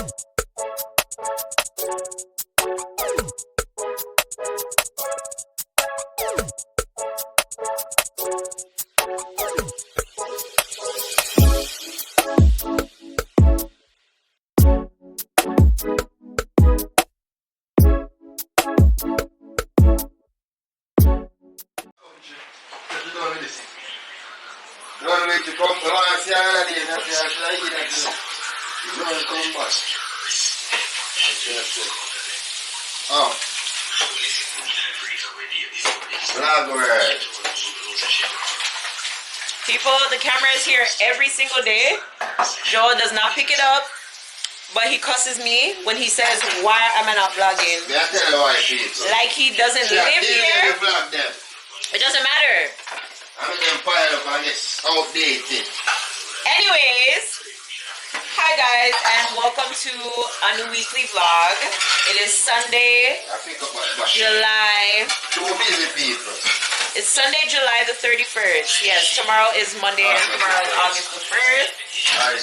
Oh. People, the camera is here every single day. Joe does not pick it up, but he cusses me when he says, why am I not vlogging? Like he doesn't live here. It doesn't matter. I'm gonna pile up and get outdated. Anyways, hi guys, and welcome to a new weekly vlog. It is Sunday, July. Too busy people. It's Sunday, July the 31st. Yes, tomorrow is Monday and tomorrow is August the 1st.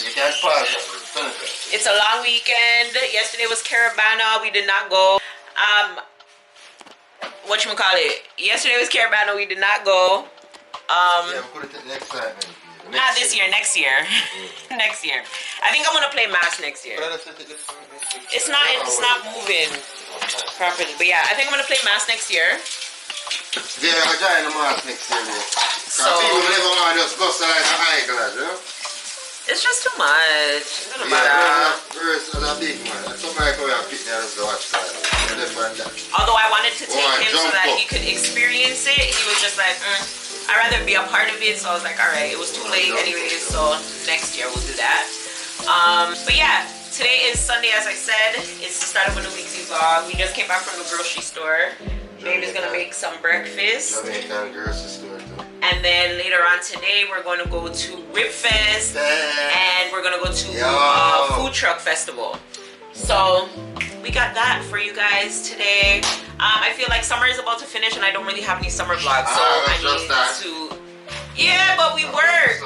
You can't pause. It's a long weekend. Yesterday was Caravana. We did not go. Whatchamacallit? Yesterday was Caravana. We did not go. Yeah, we'll put it next time. Not this year, next year. Next year. I think I'm gonna play Mass next year. It's not moving properly. But yeah, I think I'm gonna play Mass next year. Yeah, I'm trying to Mass next year. So people never want to just go like a high class, you know? It's just too much. It doesn't matter. First, a big man. Somebody come and pick me up to watch that. Although I wanted to take him so that he could experience it, he was just like, I'd rather be a part of it. So I was like, alright, it was too late anyways, so next year we'll do that. But yeah, today is Sunday, as I said. It's the start of a new weekly vlog. We just came back from the grocery store. Baby's gonna make some breakfast. Jamaican grocery store too. And then later on today, we're gonna go to VIBEZ and we're gonna go to food truck festival. So we got that for you guys today. I feel like summer is about to finish and I don't really have any summer vlogs, so I need to. Yeah, but we work.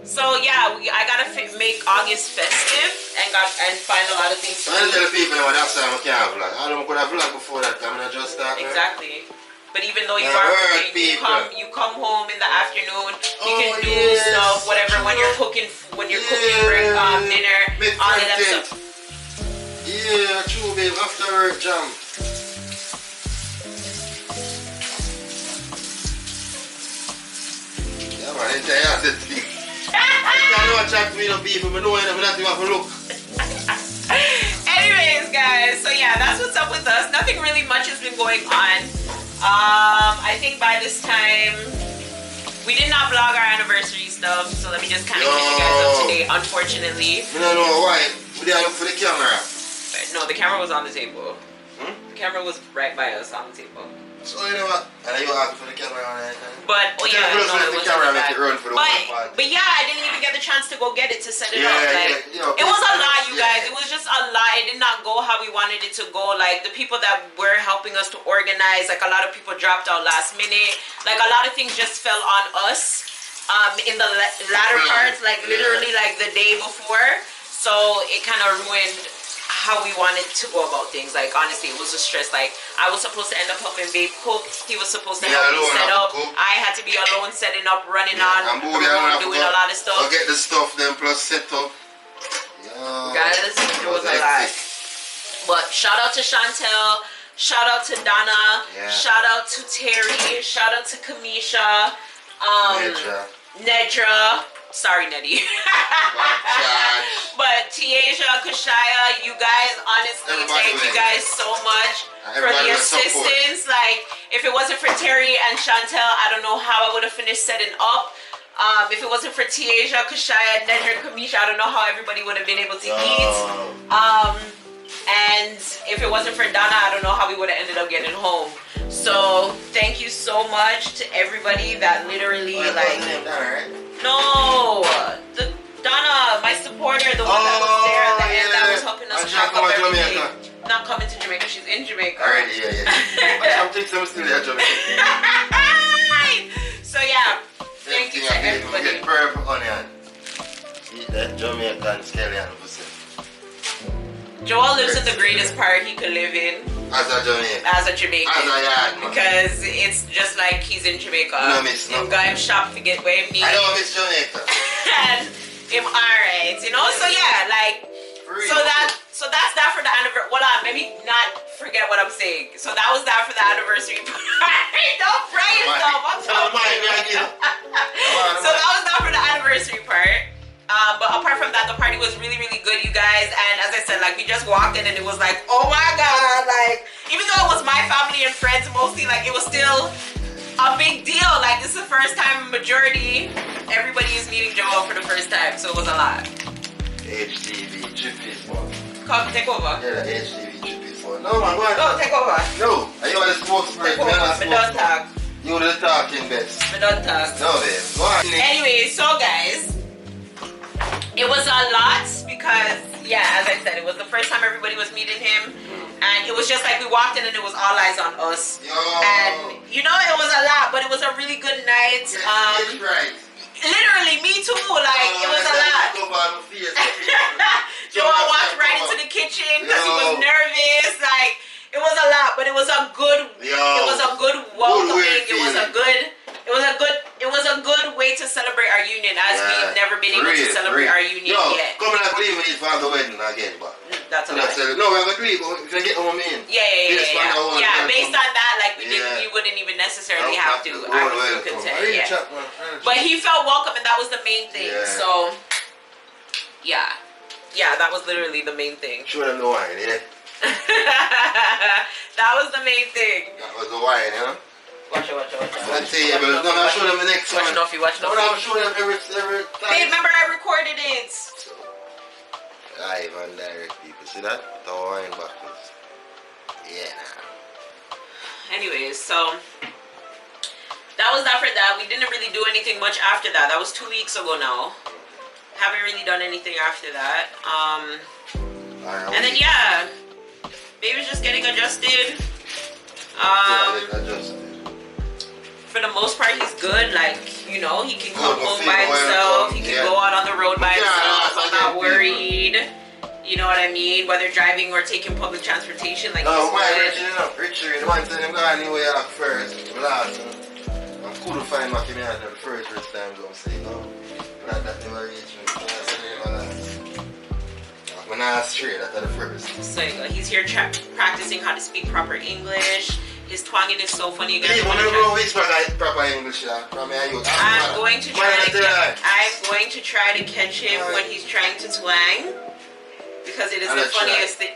So yeah, I gotta make August festive and find a lot of things to do. I tell people when that's time I can't vlog. I don't could have vlog before that time and I just start. Exactly. But even though you are working, you come home in the afternoon, you can do stuff, whatever, when you're cooking dinner, all of that stuff. Yeah, true babe, after work jam. Yeah man, it's a hard thing. I don't chat to me no people, but no one ever let you have a look. Anyways guys, so yeah, that's what's up with us. Nothing really much has been going on. I think by this time we did not vlog our anniversary stuff, so let me just kind of keep you guys up to date, unfortunately. I don't know why. We didn't look for the camera. No, the camera was on the table. The camera was right by us on the table. So you know what? And you asked for the camera on that time. But oh yeah, no, it wasn't that bad. But yeah, I didn't even get the chance to go get it to set it up. Like it was a lot, you guys. It was just a lot. It did not go how we wanted it to go. Like the people that were helping us to organize, like a lot of people dropped out last minute. Like a lot of things just fell on us. In the latter parts, like literally like the day before. So it kind of ruined how we wanted to go about things. Like honestly, it was a stress. Like I was supposed to end up helping Babe cook. He was supposed to help me set up. I had to be alone setting up, running on, doing a lot of stuff. I'll get the stuff then plus set up. Guys, it was a lot. But shout out to Chantel, shout out to Donna, shout out to Terry, shout out to Kamisha, Nedra. Sorry, Nettie. But Tiaja, Kushaya, you guys, honestly, thank you guys so much for the assistance. Like, if it wasn't for Terry and Chantel, I don't know how I would have finished setting up. If it wasn't for Tiaja, Kushaya, Nedra, Kamisha, I don't know how everybody would have been able to eat. And if it wasn't for Donna, I don't know how we would have ended up getting home. So, thank you so much to everybody that literally, like... No, Donna, my supporter, the one that was there at the end that was helping us pack up everything. Not coming to Jamaica, she's in Jamaica. Already, I'm still there, Jamaica. So yeah, thank you to everybody. Get purple onion. Eat that Jamaican scallion pussy. Joel lives in the greatest part he could live in. As a Jamaican. As a Jamaican. As a yard man. Because it's just like he's in Jamaica. No miss, no. Him guy shop to get where he needs. I don't miss Jamaica. And him alright, you know? So yeah, like, so that's that for the anniversary. Hold on, maybe not forget what I'm saying. So that was that for the anniversary party. Don't pray yourself. I'm talking. So that was that for the anniversary part. But apart from that, the party was really, really good, you guys. And as I said, like, we just walked in and it was like, oh my God, like, even though it was my family and friends mostly, like, it was still a big deal. Like, this is the first time majority, everybody is meeting Joel for the first time, so it was a lot. HTV, Chippy's one. Come, take over. Yeah, HTV, Chippy's one. No, man, what? No, take over. No, are you on the spokesperson? Take over, I don't talk. You the talking best. I don't talk. No, babe. Go on. Anyway, so guys, it was a lot because, yeah, as I said, it was the first time everybody was meeting him. And it was just like we walked in and it was all eyes on us. Yo. And, you know, it was a lot, but it was a really good night. Yes, right. Literally, me too. Like, it was a lot. Joel walked right into the kitchen because he was nervous. Like, it was a lot, but it was a good, it was a good welcoming. It was a good way to celebrate our union, as we've never been able to celebrate our union yet. Come and believe me for the wedding again, but that's a lot. No, we're gonna do it, but we can get home in. Yeah. Based on that, like we wouldn't even necessarily have to. I would feel content. Yeah. But he felt welcome, and that was the main thing. Yeah. So, yeah, that was literally the main thing. Show them the wine, yeah. That was the main thing. That was the wine, you know. Watch it. Let's see, but no, I'll show them the next one. Watch Nuffy. I'll show them every time. Hey, remember I recorded it. Live and direct, people. See that? The wine bottles. Yeah. Anyways, so that was that for that. We didn't really do anything much after that. That was 2 weeks ago now. Haven't really done anything after that. And then yeah, baby's just getting adjusted. For the most part, he's good. Like, you know, he can come home by himself. He can go out on the road by himself. I'm not worried. You know what I mean? Whether driving or taking public transportation, like, no, Richard, the one time I'm going anywhere at first, I'm cool to find my community at the first time, I'm saying, no, that never reached me. When I was straight, that's the first. So he's here practicing how to speak proper English. His twanging is so funny. You guys I'm going to try to catch him when he's trying to twang, because it is the funniest thing.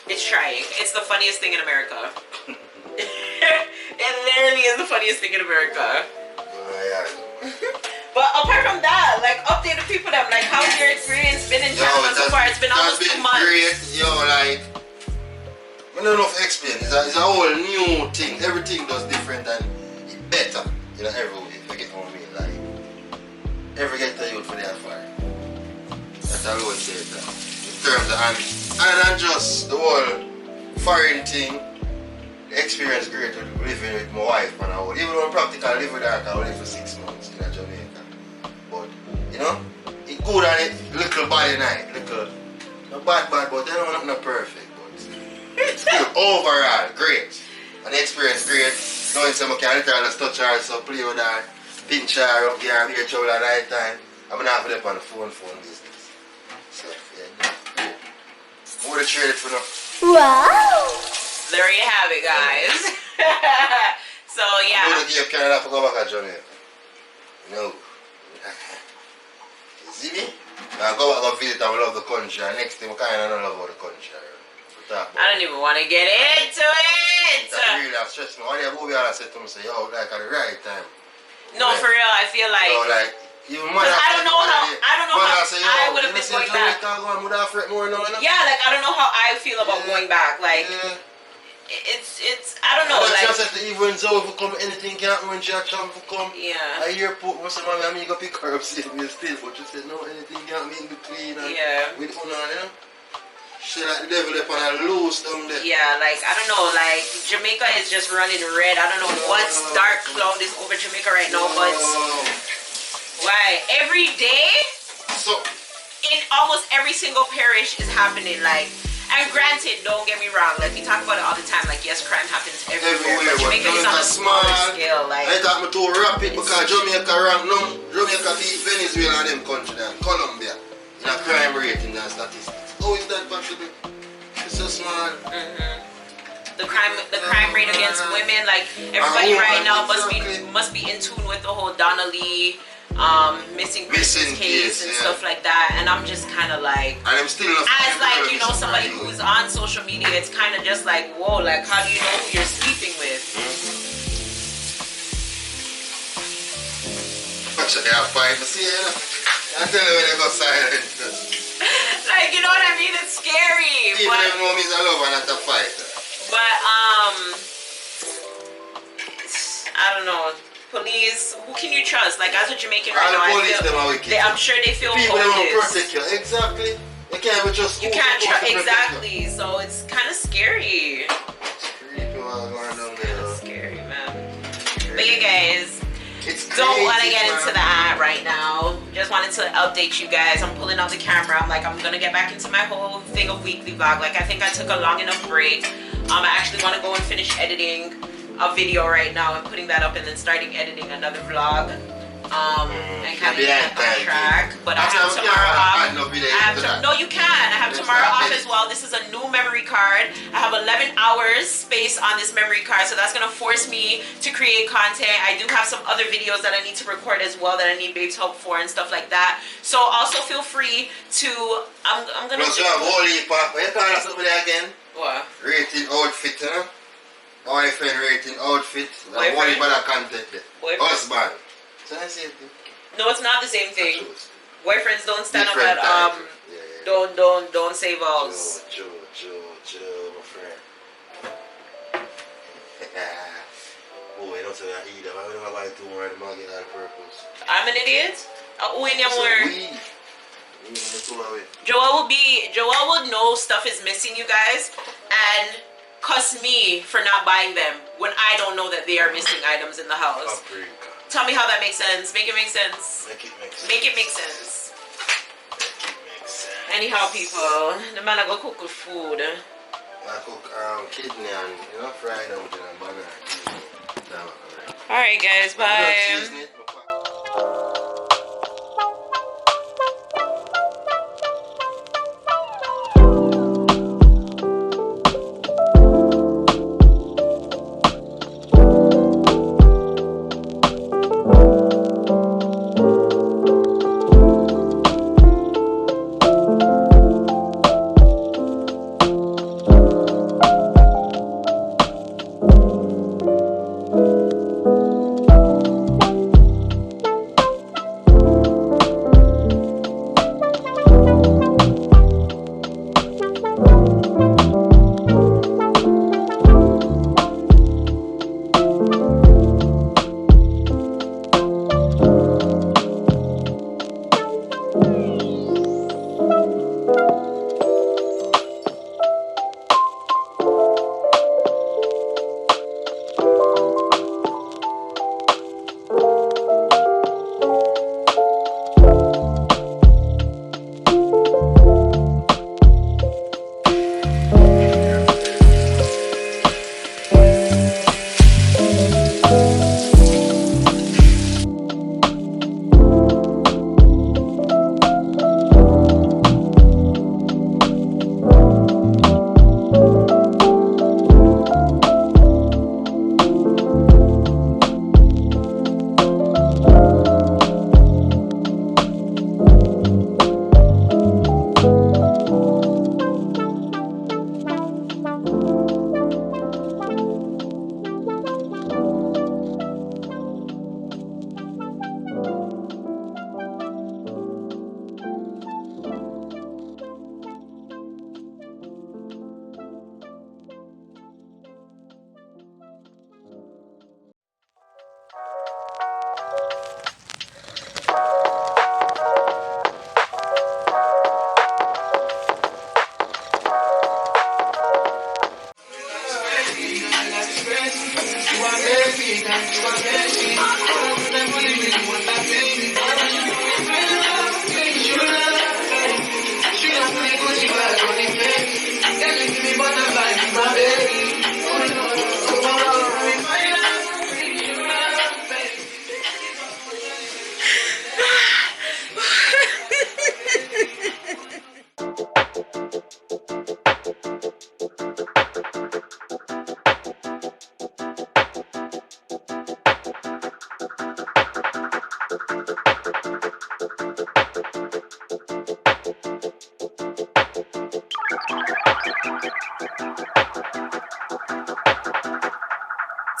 It's trying. It's the funniest thing in America. It literally is the funniest thing in America. But apart from that, like, update the people them. Like, how's your experience been in Canada so far? It's been almost 2 months. Great. Yo, like, I don't know if I explain. It's a whole new thing. Everything does different and it's better. You know, every way. If you get on me, like, every get to you for their fire. That's how I always say it. In terms of, and just the whole foreign thing, the experience great with living with my wife and all. Even though I practically live with her, I live for 6 months in Jamaica. But, you know, it's good and it little body night. Little, not bad, but they don't not perfect. Still overall great, and the experience great. Knowing some can literally touch her, so play with her, pinch her up, give her beer trouble at night time. I'm not for them on the phone business. So yeah, more to trade it for now. Wow! There you have it, guys. So yeah. I'm gonna give Canada for go back at Jamaica. No. You see me? I go back and visit and we love the country, and next thing we kind of don't love about the country. I don't even want to get into it. That really stressed me. One day I said to me, say, yo, like at the right time. No, like, for real, I feel like. Yo, like, even I don't know how I would have been going back. Yeah, like I don't know how I feel about going back. Like, it's I don't know. Like, just that even though if come anything can happen when she travel for come. Yeah. I hear put most of my go pick her up still, but you said no, anything can happen in between. Yeah. With you know. She like the devil up on a loose down there. Yeah, like I don't know, like Jamaica is just running red. I don't know what's dark cloud is over Jamaica right now, but why every day? So in almost every single parish is happening. Like, and granted, don't get me wrong, like we talk about it all the time, like yes, crime happens everywhere, but Jamaica is on a smaller scale. Like, I thought me too rapid because Jamaica rank no, Jamaica beat Venezuela and them country and Colombia in a crime rating and statistics. How is that possible? It's so small. The crime rate against women, like everybody right now must be in tune with the whole Donna Lee missing case and stuff like that, and I'm just kind of like, and I'm still as like, you know, somebody who's on social media, it's kind of just like, whoa, like how do you know who you're sleeping with? Actually, I fight. See, I tell you when they go silent. Like, you know what I mean? It's scary. People know me as a lover, not a fighter. But I don't know. Police, who can you trust? Like, as a Jamaican right now, I'm sure they feel people hopeless. People don't protect you. Exactly. You can't trust. You can't trust. Exactly. So it's kind of scary. Scary, man. But you guys, don't want to get into that right now. Just wanted to update you guys. I'm pulling out the camera. I'm like, I'm gonna get back into my whole thing of weekly vlog. Like, I think I took a long enough break. I actually want to go and finish editing a video right now and putting that up, and then starting editing another vlog. And kind of get on track. But I have tomorrow off. No, you can. I have tomorrow off as well. This is a new memory card. I have 11 hours space on this memory card, so that's gonna force me to create content. I do have some other videos that I need to record as well that I need Babe's help for and stuff like that. So also feel free to. I'm gonna. What? Rating outfit, huh? Boyfriend rating outfit. Boyfriend? Husband. No, it's not the same thing. Boyfriends don't stand up at don't save us. Joe, my friend. Oh, I don't say that either. I don't like to wear the mug on purpose. I'm an idiot? Joel would know stuff is missing, you guys, and cuss me for not buying them when I don't know that they are missing items in the house. Tell me how that makes sense. Make it make sense. Make it make sense. Anyhow, people, the man I go cook with food. I cook kidney and fried out and banana. Alright guys, bye.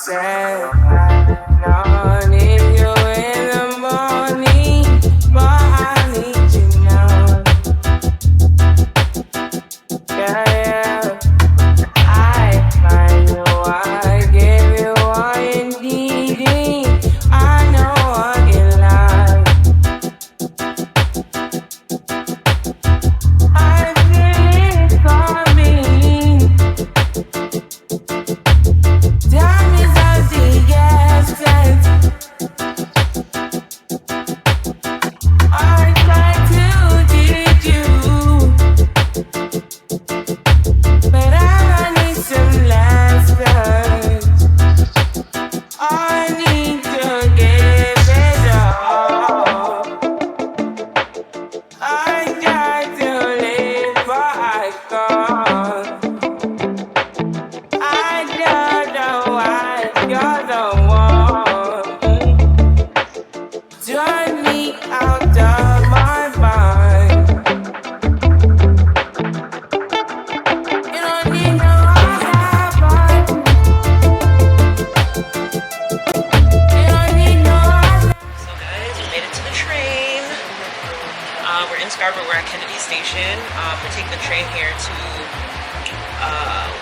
said I don't need you in the morning, but I need you now. Yeah, I find you, I give you all you need. I know I can lie. I feel it coming. Time is of the essence. I try to teach you, but I need some lessons. I need to give it up. I try to live, but I can't. I don't know why you're the one. Turn me out of my mind. You don't need no other body. You don't need no other. So guys, we made it to the train. We're in Scarborough. We're at Kennedy Station. We're taking the train here to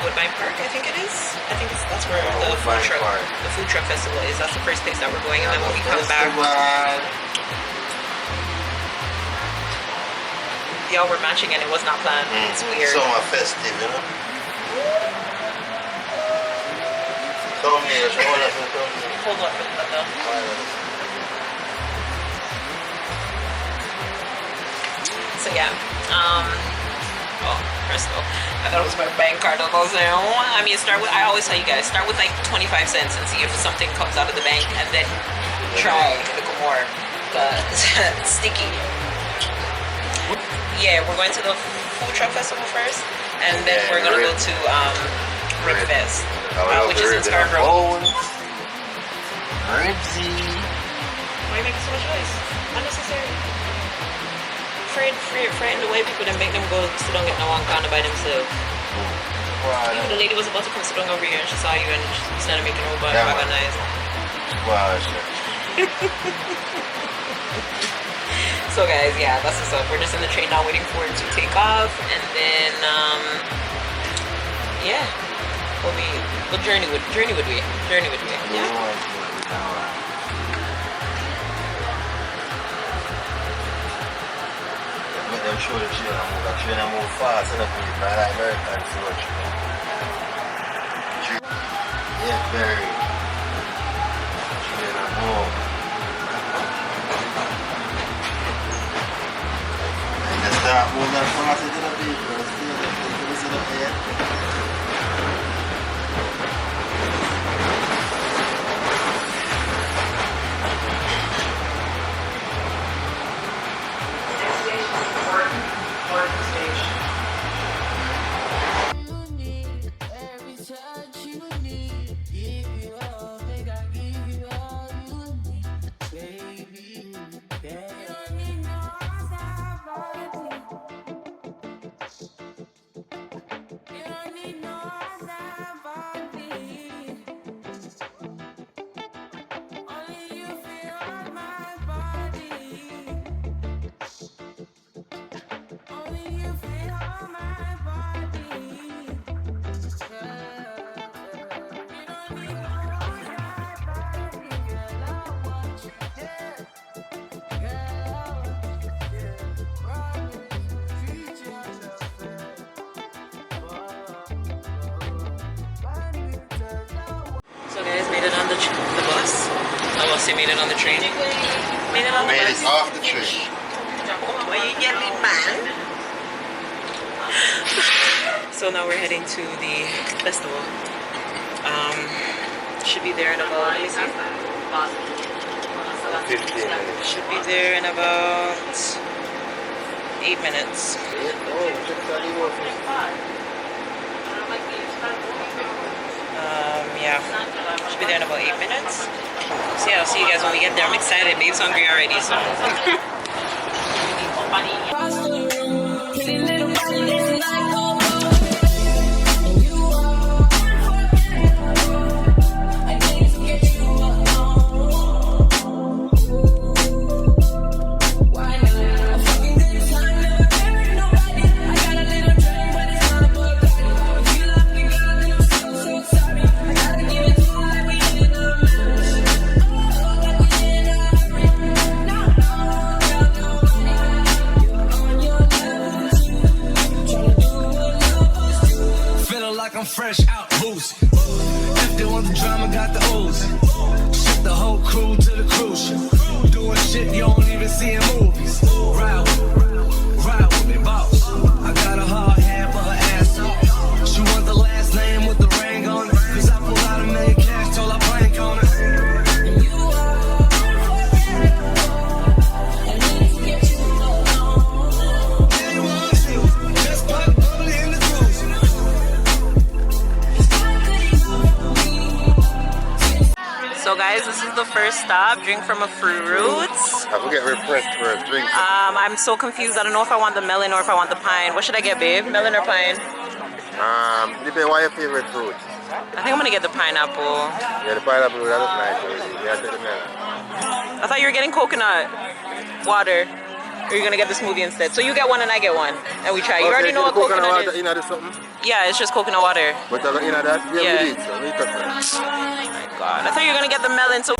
Woodbine Park, I think it is. I think that's where the food truck festival is. That's the first place that we're going, and then when we come back, y'all were matching and it was not planned. It's weird. Summer festive, you know. Come here, Hold on for that though. So yeah, first of all, I thought it was my bank card. I was like, I mean, I always tell you guys, start with like 25 cents and see if something comes out of the bank, and then try a little more. It's sticky. Yeah, we're going to the food truck festival first, and then we're gonna go to VIBEZ, which is in Scarborough. Why are you making so much noise? Unnecessary. Frighten the white people and make them go sit down in one corner by themselves. Wow. Even the lady was about to come sit down over here and she saw you and she started making her bag of nice. Wow, shit. So guys, yeah, that's what's up. We're just in the train now waiting for it to take off, and then yeah, we'll journey with me. Yeah. Them show the train and move fast enough for you, man. Like Americans so much. Yeah, very. Train and move. And just start moving fast into the people. Listen up here. Made it on the train. Made it on the bus. Made it off the train. Why you yelling, man? So now we're heading to the festival. Should be there in about, let me see. 15 minutes. Should be there in about 8 minutes. Yeah, should be there in about 8 minutes. So yeah, I'll see you guys when we get there. I'm excited. Babe's hungry already, so. I'm fresh out boozy. If they want the drama, got the ooze. Ship the whole crew to the cruise ship. Doing shit you don't even see in movies. Ride with me, boss. I got a hard hand for her ass up. She want the last name with the ring on it. Cause I pulled out $1 million cash, told her plank on it. So guys, this is the first stop. Drink from a fruit. I forget refreshed for a drink. I'm so confused. I don't know if I want the melon or if I want the pine. What should I get, babe? Melon or pine? Depends what your favorite fruit. I think I'm gonna get the pineapple. Yeah, the pineapple that looks nice. Yeah, take the melon. I thought you were getting coconut water. Or you're gonna get the smoothie instead. So you get one and I get one. And we try. You already know what coconut is. You know this something? Yeah, it's just coconut water. But you know that? Yeah. We did, so we cut that. Oh my god. I thought you were gonna get the melon. So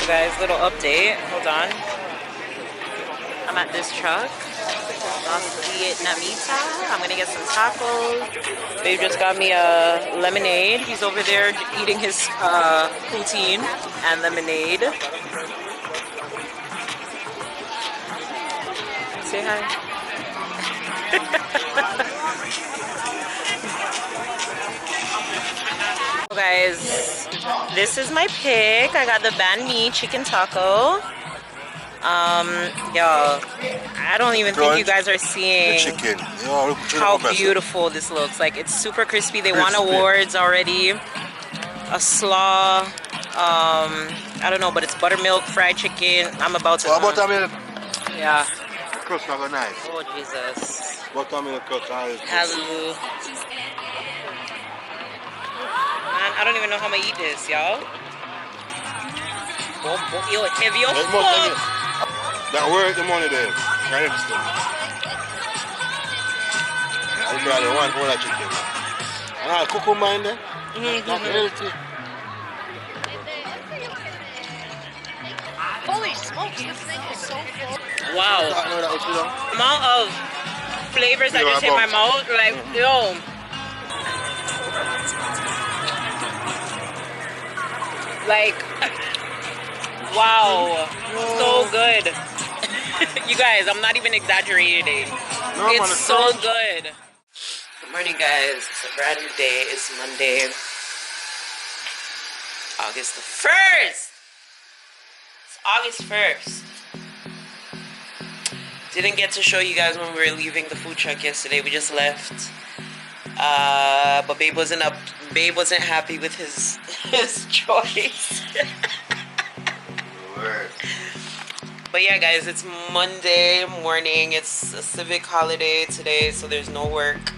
guys, little update. Hold on. I'm at this truck. Vietnamita. I'm gonna get some tacos. Babe just got me a lemonade. He's over there eating his poutine and lemonade. Say hi. Guys, this is my pick. I got the banh mi chicken taco. Y'all, I don't even think you guys are seeing how beautiful this looks. Like, it's super crispy. They won awards already. A slaw, I don't know, but it's buttermilk fried chicken. I'm about to. Buttermilk. Yeah. Crust not nice. Oh Jesus. Buttermilk crust. Hello. Man, I don't even know how I'm gonna eat this, y'all. Yo, heavy up. That worth the money there. I understand. I got one for that chicken. And I'll cook on mine there. Not healthy. Holy smokes, this thing is so full. Wow. The amount of flavors that just hit my mouth, like, yo. Like, wow, so good. You guys, I'm not even exaggerating. No, it's so good. Good morning, guys. It's a brand new day. It's Monday, August the 1st. It's August 1st. Didn't get to show you guys when we were leaving the food truck yesterday. We just left. But Babe wasn't happy with his choice. But yeah, guys, it's Monday morning. It's a civic holiday today, so there's no work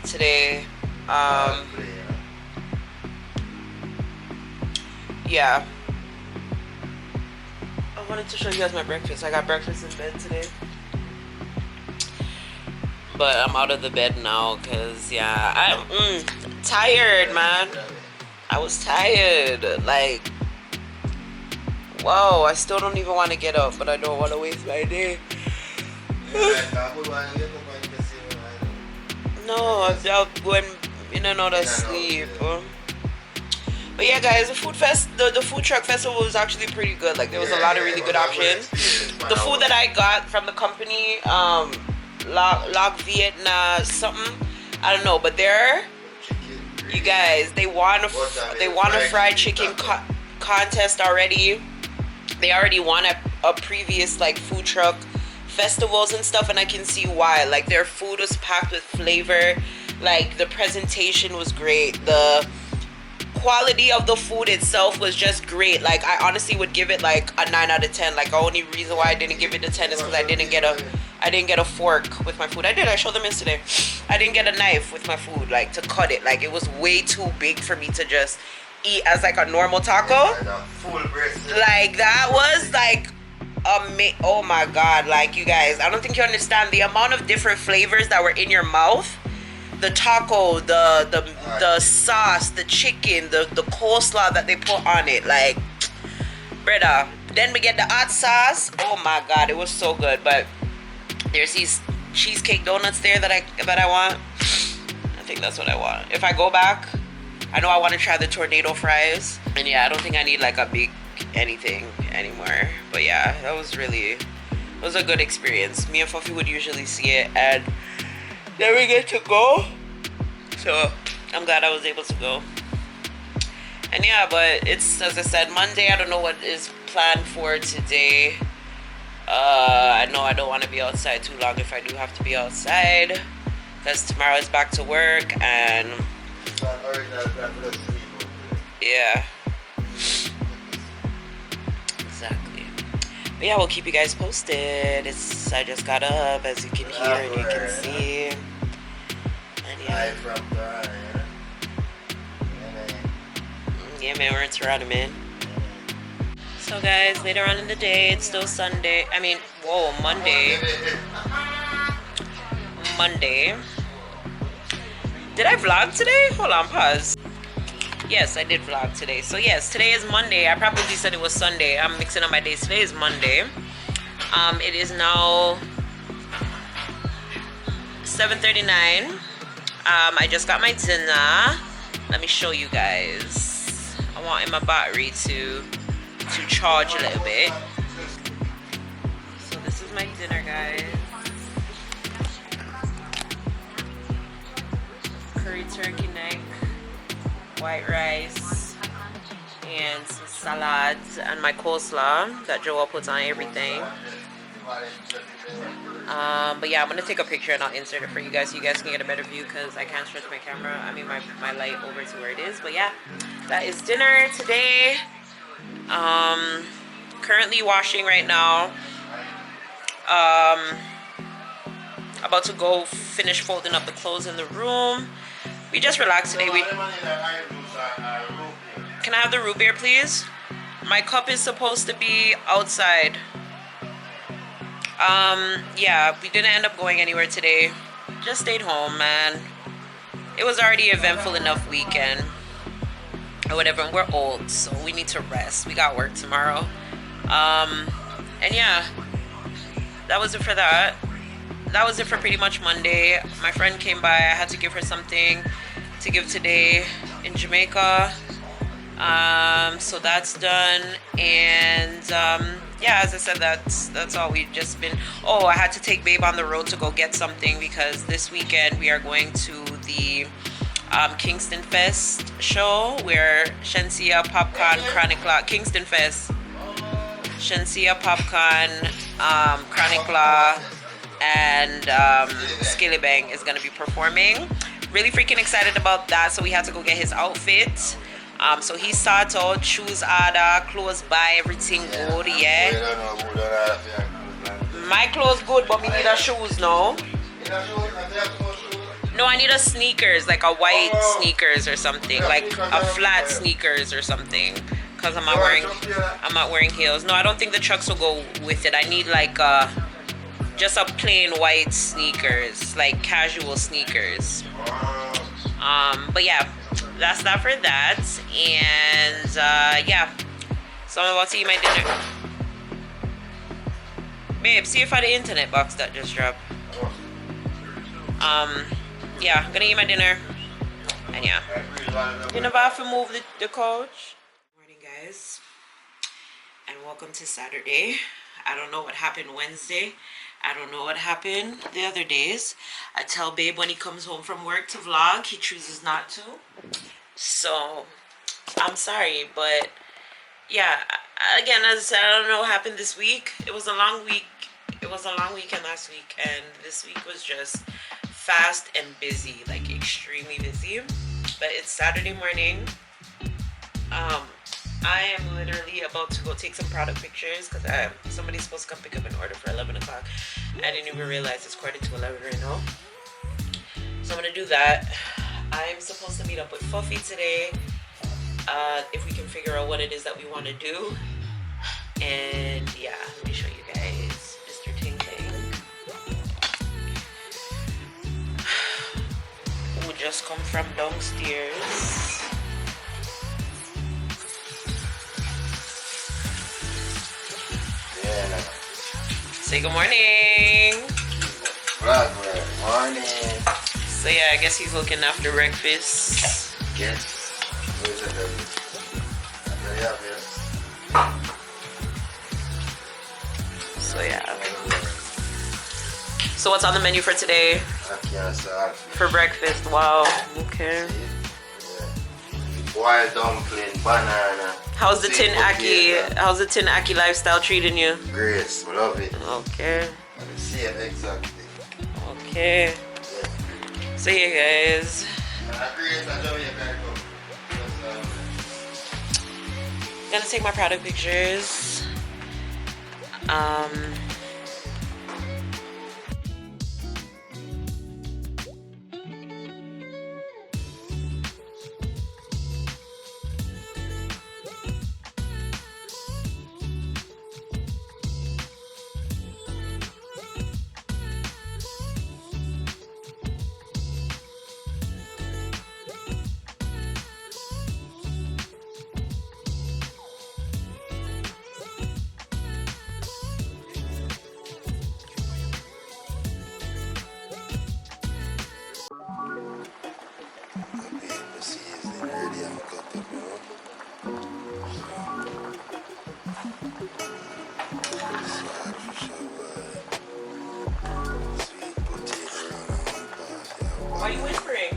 today. Yeah. I wanted to show you guys my breakfast. I got breakfast in bed today. But I'm out of the bed now because, yeah, I'm tired, man. I was tired. Like, whoa, I still don't even want to get up, but I don't want to waste my day. No, I went in and out of sleep. But yeah, guys, the food truck festival was actually pretty good. Like, there was a lot of really good options. The food that I got from the company, Log Vietnam something, I don't know, but there, you guys, they won a fried chicken contest already. They already won a previous like food truck festivals and stuff, and I can see why. Like, their food was packed with flavor. Like, the presentation was great. The quality of the food itself was just great. Like, I honestly would give it like a 9 out of 10. Like, the only reason why I didn't give it a 10 is because I didn't get a fork with my food. I showed them yesterday. I didn't get a knife with my food, like, to cut it. Like, it was way too big for me to just eat as like a normal taco. Like, that was like oh my god. Like, you guys, I don't think you understand the amount of different flavors that were in your mouth. The taco, the sauce, the chicken, the coleslaw that they put on it. Like, brother. Then we get the hot sauce. Oh my god, it was so good. But there's these cheesecake donuts there that I want. I think that's what I want. If I go back, I know I want to try the tornado fries. And yeah, I don't think I need like a big anything anymore. But yeah, it was a good experience. Me and Fuffy would usually see it, and then we get to go. So I'm glad I was able to go. And yeah, but it's, as I said, Monday. I don't know what is planned for today. I know I don't want to be outside too long if I do have to be outside, because tomorrow is back to work. And yeah, exactly. But yeah, we'll keep you guys posted. I just got up, as you can hear and you can see. And yeah. Yeah, man, we're in Toronto, man. So guys, later on in the day, it's still Sunday. I mean, whoa, Monday. Did I vlog today? Hold on, pause. Yes, I did vlog today. So yes, today is Monday. I probably said it was Sunday. I'm mixing up my days. Today is Monday. It is now 7:39. I just got my dinner. Let me show you guys. I want my battery to charge a little bit. So this is my dinner, guys. Curry turkey neck, white rice, and some salads, and my coleslaw that Joel puts on everything. But yeah, I'm gonna take a picture and I'll insert it for you guys so you guys can get a better view, because I can't stretch my camera, my light over to where it is. But yeah, that is dinner today. Currently washing right now. About to go finish folding up the clothes in the room. We just relaxed today. Can I have the root beer, please? My cup is supposed to be outside. Yeah, we didn't end up going anywhere today. Just stayed home, man. It was already an eventful enough weekend. Or whatever, and we're old, so we need to rest. We got work tomorrow. And yeah, that was it for that. That was it for pretty much Monday. My friend came by. I had to give her something to give today in Jamaica. So that's done. And yeah, as I said, that's all. We've just been, oh, I had to take Babe on the road to go get something, because this weekend we are going to the Kingston Fest show, where Shensia, Popcorn, Chronic Law, Kingston Fest, Shensia, Popcorn, Chronic Law, and Skilly Bang is gonna be performing. Really freaking excited about that. So we had to go get his outfit. So he sort out, shoes order, clothes buy, everything good, yeah. My clothes good, but me need a shoes now. No, I need a sneakers, like a white sneakers or something, like a flat sneakers or something, because I'm not wearing heels. No, I don't think the Chucks will go with it. I need like just a plain white sneakers, like casual sneakers. But yeah, that's that for that. And yeah, so I'm about to eat my dinner. Babe, see if I the internet box that just dropped. Yeah, I'm gonna eat my dinner. And yeah, you never have to move the couch. Morning, guys, and welcome to Saturday. I don't know what happened Wednesday. I don't know what happened the other days. I tell Babe when he comes home from work to vlog, he chooses not to. So I'm sorry, but yeah, again, as I said, I don't know what happened this week. It was a long week It was a long weekend last week, and this week was just fast and busy, like extremely busy. But it's Saturday morning. I am literally about to go take some product pictures because somebody's supposed to come pick up an order for 11 o'clock. I didn't even realize it's 11:15 right now. So I'm gonna do that. I'm supposed to meet up with Fuffy today. If we can figure out what it is that we want to do. And yeah, let me show you guys Mr. Ting Ting, who just come from downstairs. Yeah. Say good morning. Good morning. So yeah, I guess he's looking after breakfast. Yes. Where's the So yeah. So what's on the menu for today? For breakfast? Wow. Okay. Wild dumpling, banana. How's the tin Aki? How's the tin Aki lifestyle treating you? Grace, we love it. Okay. Same exactly. Okay. Yeah. So yeah, guys. Gonna take my product pictures. Why are you whispering?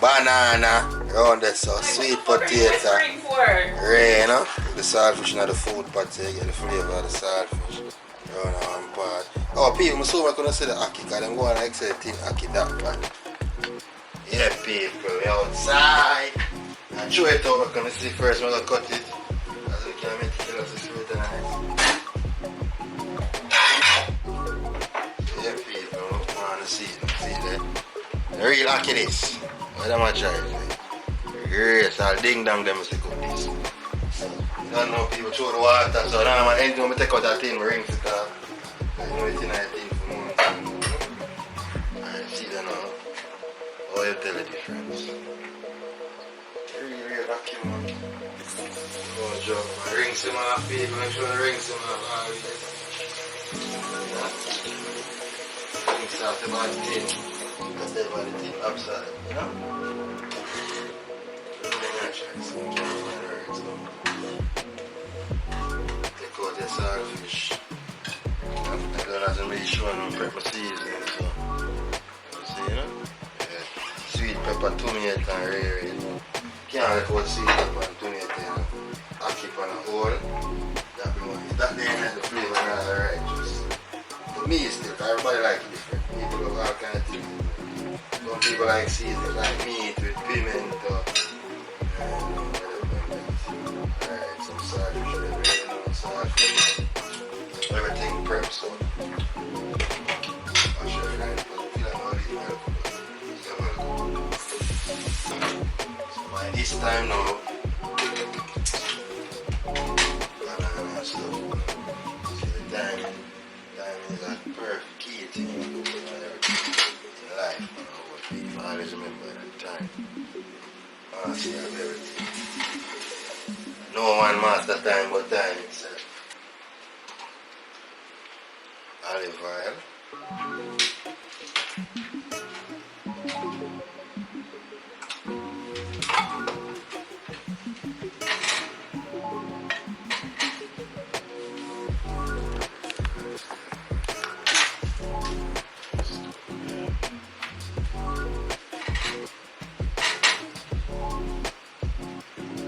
Banana around there, so sweet potato. Ray, you know? The saltfish in the food pot, so you get the flavor of the saltfish around one part. Oh, people, I'm so going to say the Aki, because I'm going to like say the thing Aki that part. Yeah, people, we're outside. And show it out, we're going to see first, we're going to cut it. As we can make it look sweet and nice. Yeah, people, I want to see it. See that? The real Aki this. What am I trying? Yes, I'll ding dong them as they cook this. You don't know people throw the water, so now I'm going to take out that thing, ring it off. You know it's in that thing for more. Alright, see that now. Oh, you tell the difference. Real Aki, man. Oh, joke, man. Ring some off, people. Make sure the ring some off. Ring some off the bad thing. Because they've got the thing upside, you know? Take out the saltfish. I don't have to make sure I'm prep my seasoning, so you see, you know? Yeah. Sweet pepper, tomato, and rare, you know? Can't let out sweet pepper and tomato, you know? I keep on a whole. That day has the flavor and all right, just to me still, everybody like it different. People love all kind of things. Some people like seasoning, like meat with piment or alright, some saltfish, everything prep, so I'll show you that. So by this time now, banana stuff. See the timing is a perfect key thing in life. I always remember that time. I see everything. No one master time but time itself. Olive oil.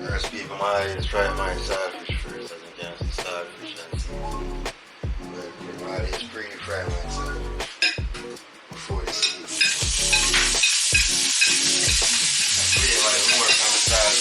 First people might try my saltfish first. I think I see saltfish and see. But prime inside before you see it. Flavor is more from the start.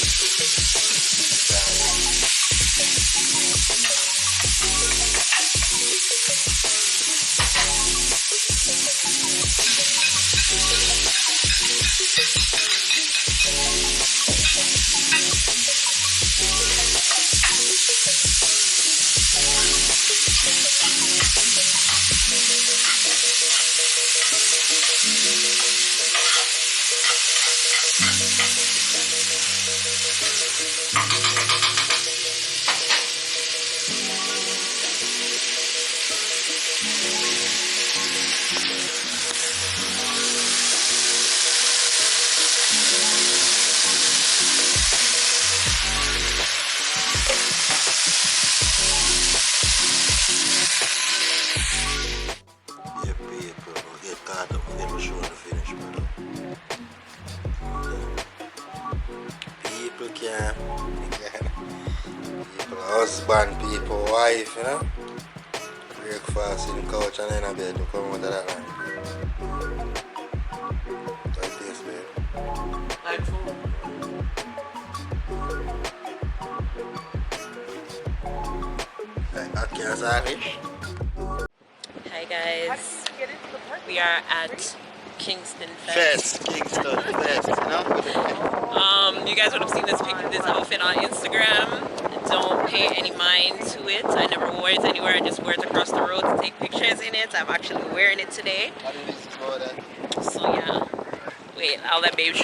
Husband, people, wife, you know. Breakfast in the couch and then a bed to come out of that line. Like this, babe. Like food. Like that can't sandwich. Hi guys. We are at Kingston Fest, Kingston Fest, you know. You guys would have seen this outfit on Instagram. Don't pay any mind to it. I never wore it anywhere. I just wear it across the road to take pictures in it. I'm actually wearing it today. So yeah. Wait, I'll let babe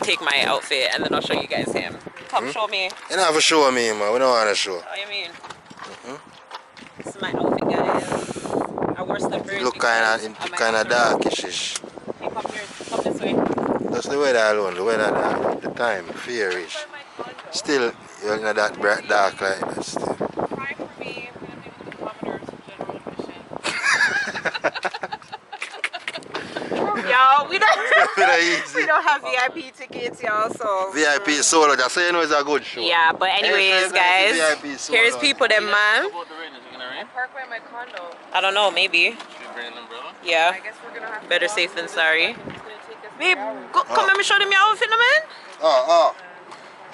take my outfit and then I'll show you guys him. Come show me. You don't have to show me, man. We don't want to show. What do you mean? This is my outfit, guys. I wore slippers. You look kind of darkish. Hey, come here. Come this way. That's the weather alone. The weather, the time, fearish. Still, you're not that bright dark like that still. Try for me. I'm going to do the kilometers of general admission. Y'all, we don't have VIP tickets, y'all, so. VIP solo, just so you know it's a good show. Yeah, but anyways, guys, here's people that man. Park by my condo. I don't know, maybe. Should we bring an umbrella? Yeah. I guess we're gonna have to Better safe than sorry. It's gonna take us Babe, 3 hours. come let me show them your outfit, man. Oh.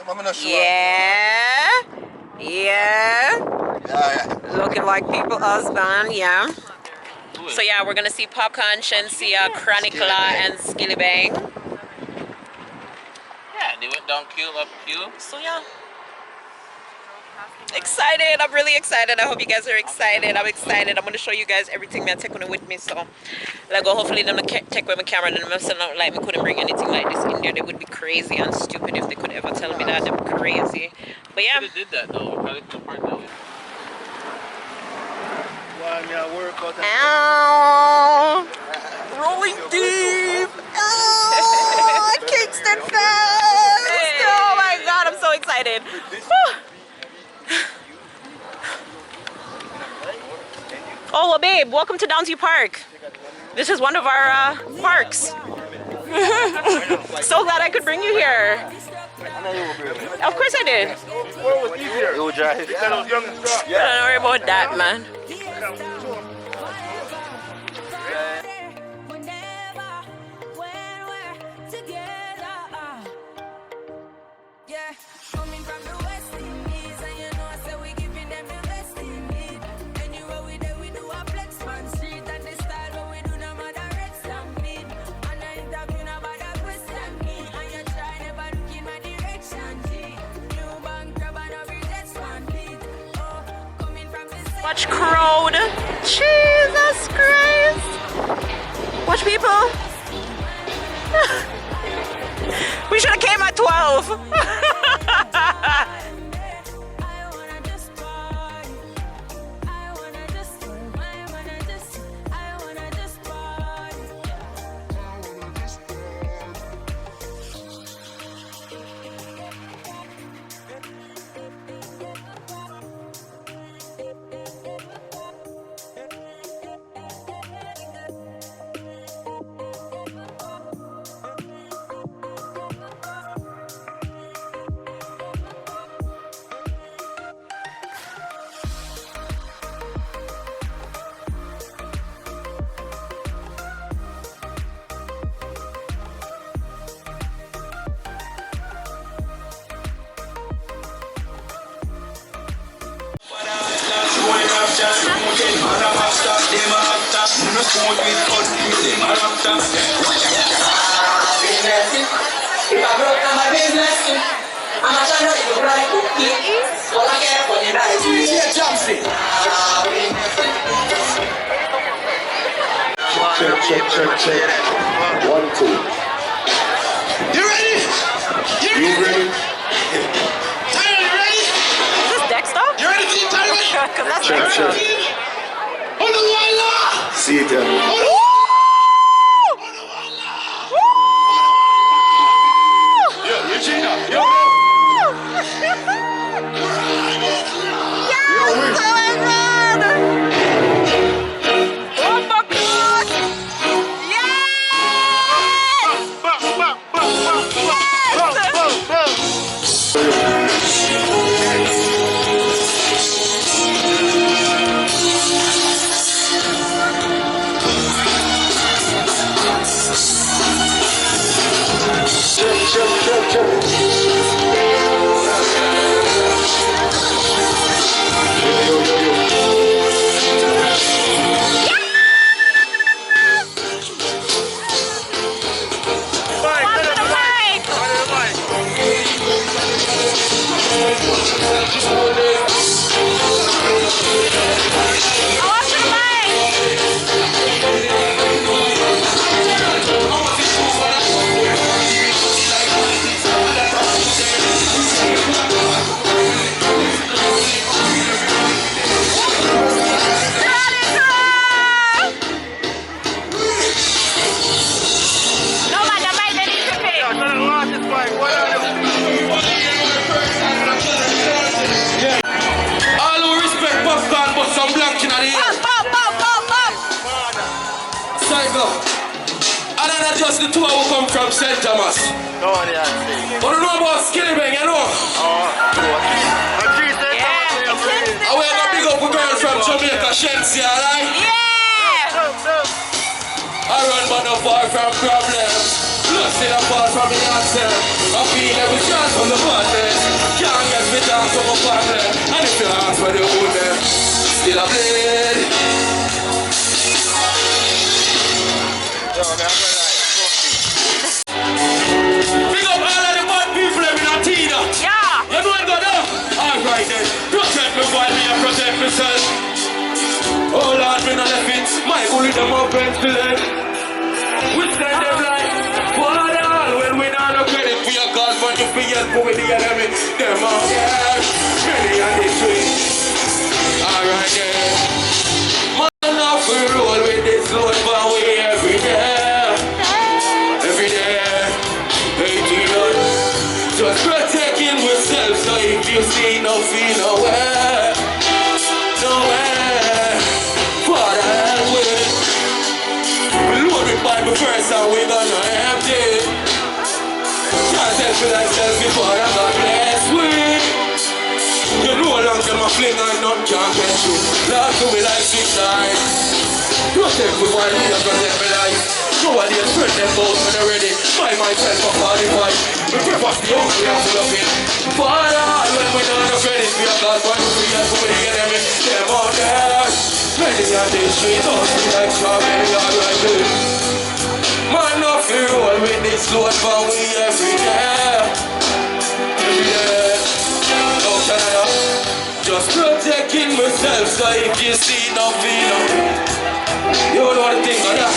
I'm not sure. Yeah. Yeah. Looking like people husband, yeah. So yeah, we're gonna see Popcorn, Shensia, Chronicla, and Skilly Bang. Yeah, they went down queue, up queue. So yeah. Excited, I'm really excited. I hope you guys are excited. I'm excited. I'm gonna show you guys everything that I take with me. So let go. Hopefully them take with my camera and them not like me couldn't bring anything like this in there. They would be crazy and stupid if they could ever tell me that. They're crazy. But yeah. They did that though. Probably could have parked that way. Ow! Rolling deep! Oh! Kingston Fest! Oh my god, I'm so excited! Oh, well, babe, welcome to Downsview Park. This is one of our parks. So glad I could bring you here. Of course I did. You drive. Don't worry about that, man. Watch crowd. Jesus Christ. Watch people. We should have came at 12. pretend man a master, them a actor. No smoke with cut, them a raptor. If I broke down my business, I'm not trying to do like cookie. All I care for the night. Yeah, Jamsey. Check. 1, 2. You ready? You ready? Tyler, you ready? Is this Dexter? You ready, Team Tyler? Because that's Check. On the wall. See it there. Yo, Eugenia. Yo. Just the two who come from St. Thomas. No, yeah. But you know about Skinny Bang, you know? I wear a big up girl from Jamaica, Shensi, alright? Yeah! I run but no far from problems. Plus still apart from the answer. I feel every chance from the partners. Can't get me down to my partner. And if you ask for the owner, still I bleed. Big up all of the bad people in Latina. Yeah! You know I got up? Alright then. Protect me while me and protect myself. Oh Lord, me no left it. My bully them up and still it. We stand them like what all when we not no credit for your God, but you forget who with the enemy. Them out there, ready on the street. Alright then. Man off we roll with this load but we every day. Every day. 18 just protecting myself, so if you see no feel nowhere, nowhere, Father help with. We load with Bible first and we gonna empty. Can't tell for thyself before I got blessed with. You know long time I fling and none can't get you. Lord to me like 6 times. Protect me while we are protect me life. Nobody has spread them both when they're ready. By myself for 45. We prefer the only I'm full of it. Father, when we don't have credit, we are God, but we are for the enemy. Them out there. Ready on the street, don't be like strawberry, alright, dude. Man, no fear roll with this load, but we every day. Every day. No Canada. Just protecting myself, so if you see nothing, you know what I think of that.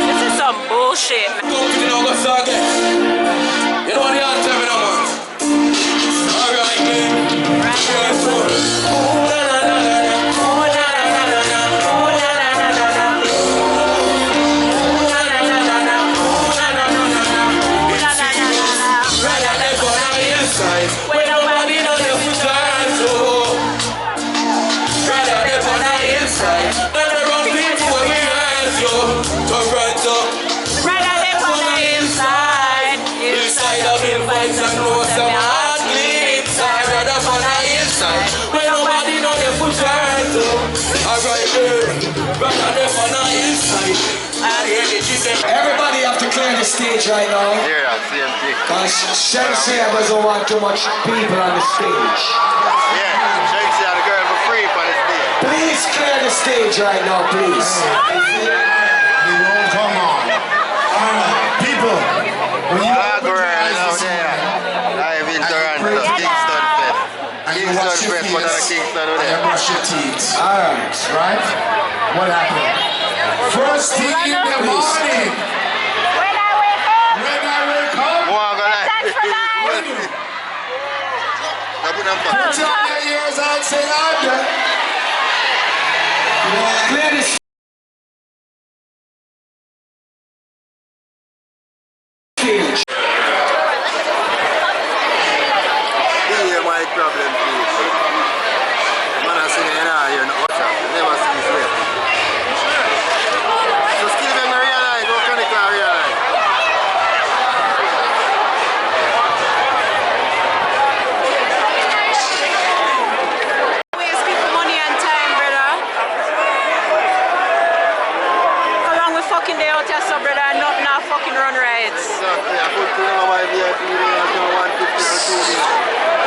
This is some bullshit. You know what the answer, man? Alright. Everybody have to clear the stage right now. Yeah, CMT. Because Shensia doesn't want too much people on the stage. Yeah, Shensia, the girl for free for the stage. Please clear the stage right now, please. Come on. People, when you Flag girl out there. Live in Toronto, Kingston Fest. Kingston Fest, what are Kingston over and there? brush your teeth, Alright. right? What happened? First thing in the morning. When I wake up, When I wake up, More gonna thanks for life. put your ears out, say under. Clear the stage. Hear my problem, please. Man, I sing it now, you're not watch out. Never see this way. So still when I realize, how can I realize? Waste people money and time, brother. How long we fucking day out here, so brother, and not now fucking run rights. Exactly, I put to my VIP, I don't want 50 or 2 days.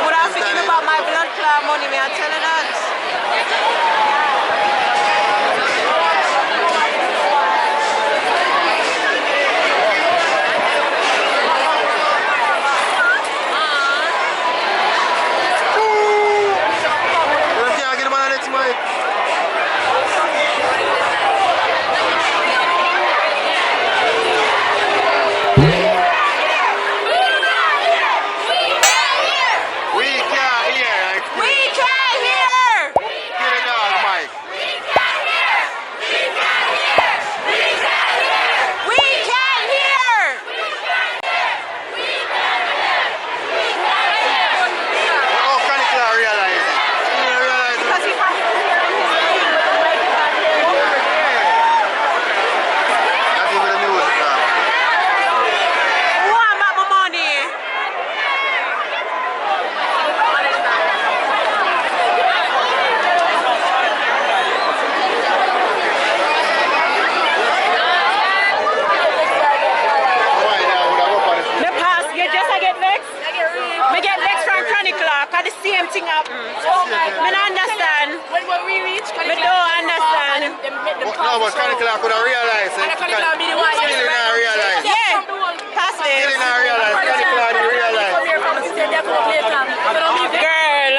Would I forget about my blood clot money, me I tell you that. You can't get him on the next mic. We can't hear. We can't hear! Get it on the mic. We can't hear! How can you realize it? You realize it? Because he can't hear. That's even the music now. What about my money? Why now? Would I go for this? Me pass, you just I get vexed? Me get vexed from Chronicler, cause the same thing happen. Me not understand. When we reach, Me don't understand. No, but Chronicler could have realized it. Still not realize it. Yeah, pass Still this. not realize it. Chronicler didn't realize it. Girl.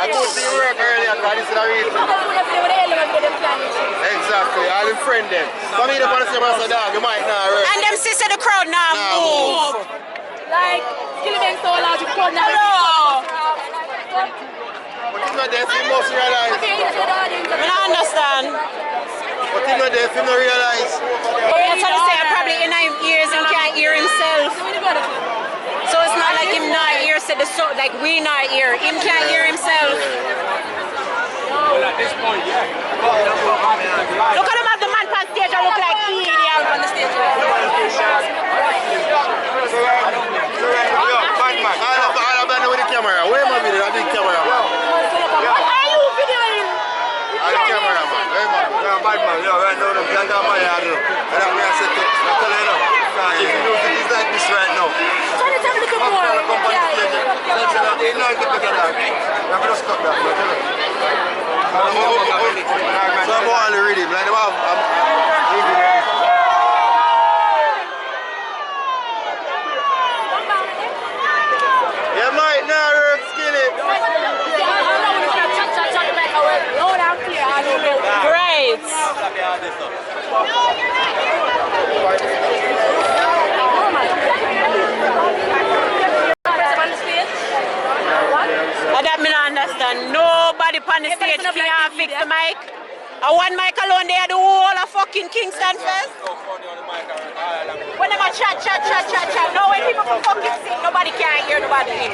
I could see you work earlier because this is the reason. Exactly, all in friend them. For me, the one say, "Master dog, you might not work." And them sister the crowd now Nah, move. Like, kill them so loud, you come now. Hello. But you know this, you must realize. Me not understand. But you know this, you don't realize. That's what I say, probably in his ears and can't hear himself. So it's not like him not hear, so the so like we not hear. Him can't hear himself. Look at him at the man on stage, I look like he on the stage. All of them with the camera. Where am I with the big camera? What are you videoing? All the camera, man. Where am I? Yeah, bad man, yeah, right now, them can't have my yard. And I'm going to set up. I'm telling you now. If you know it's like this right now. Try to tell me the good boy. They know it's together. I'm going to stop that. I'm telling you. So I'm on the rhythm. Like them have. You might not work skinny. Great. That me not understand. Nobody on the stage can't fix the mic. And one mic alone, they are the whole of fucking Kingston Fest. When them a chat. No, when people can fucking sing, nobody can hear nobody.